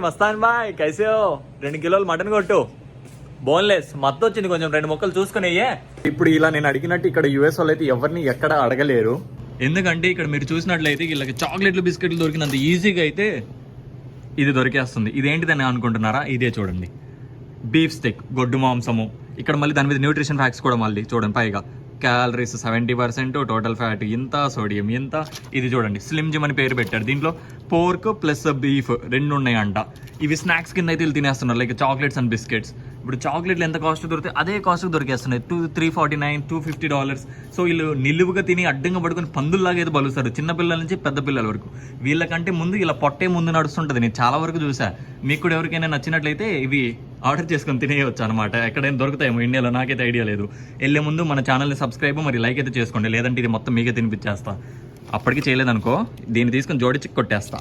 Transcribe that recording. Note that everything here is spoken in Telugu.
మస్తాన్ బాయ్ కైసే హో 2 కిలోలు మటన్ కొట్టు బోన్లెస్ మత్తు వచ్చింది కొంచెం 2 ముక్కలు చూసుకునేయే. ఇప్పుడు ఇలా నేను అడిగినట్టు ఇక్కడ యుఎస్ వాళ్ళు అయితే ఎవరిని ఎక్కడ అడగలేరు, ఎందుకంటే ఇక్కడ మీరు చూసినట్లయితే వీళ్ళకి చాక్లెట్లు బిస్కెట్లు దొరికినంత ఈజీగా అయితే ఇది దొరికేస్తుంది. ఇదేంటిదని అనుకుంటున్నారా? ఇదే చూడండి, బీఫ్ స్టిక్, గొడ్డు మాంసము. ఇక్కడ మళ్ళీ దాని మీద న్యూట్రిషన్ ఫ్యాక్ట్స్ కూడా మళ్ళీ చూడండి, పైగా క్యాలరీస్ 70%, టోటల్ ఫ్యాట్ ఇంత, సోడియం ఇంత. ఇది చూడండి స్లిమ్ జిమ్ అని పేరు పెట్టారు. దీంట్లో పోర్క్ ప్లస్ బీఫ్ 2 ఉన్నాయంట. ఇవి స్నాక్స్ కింద అయితే వీళ్ళు తినేస్తున్నారు, లైక్ చాక్లెట్స్ అండ్ బిస్కెట్స్. ఇప్పుడు చాక్లెట్లు ఎంత కాస్ట్ దొరికితే అదే కాస్ట్ దొరికేస్తున్నాయి, $349, $250. సో వీళ్ళు నిలువుగా తిని అడ్డంగా పడుకొని పందుల్లాగా అయితే బలుస్తారు, చిన్నపిల్లల నుంచి పెద్ద పిల్లల వరకు. వీళ్ళకంటే ముందు ఇలా పొట్టే ముందు నడుస్తుంటుంది, నేను చాలా వరకు చూసా. మీకు కూడా ఎవరికైనా నచ్చినట్లయితే ఇవి ఆర్డర్ చేసుకొని తినేయవచ్చు అనమాట. ఎక్కడైనా దొరుకుతాయేమో ఇండియాలో, నాకైతే ఐడియా లేదు. వెళ్ళే ముందు మన ఛానల్ని సబ్స్క్రైబ్ మరి లైక్ అయితే చేసుకోండి, లేదంటే ఇది మొత్తం మీకే తినిపించేస్తా. అప్పటికి చేయలేదనుకో దీన్ని తీసుకొని జోడించి కొట్టేస్తా.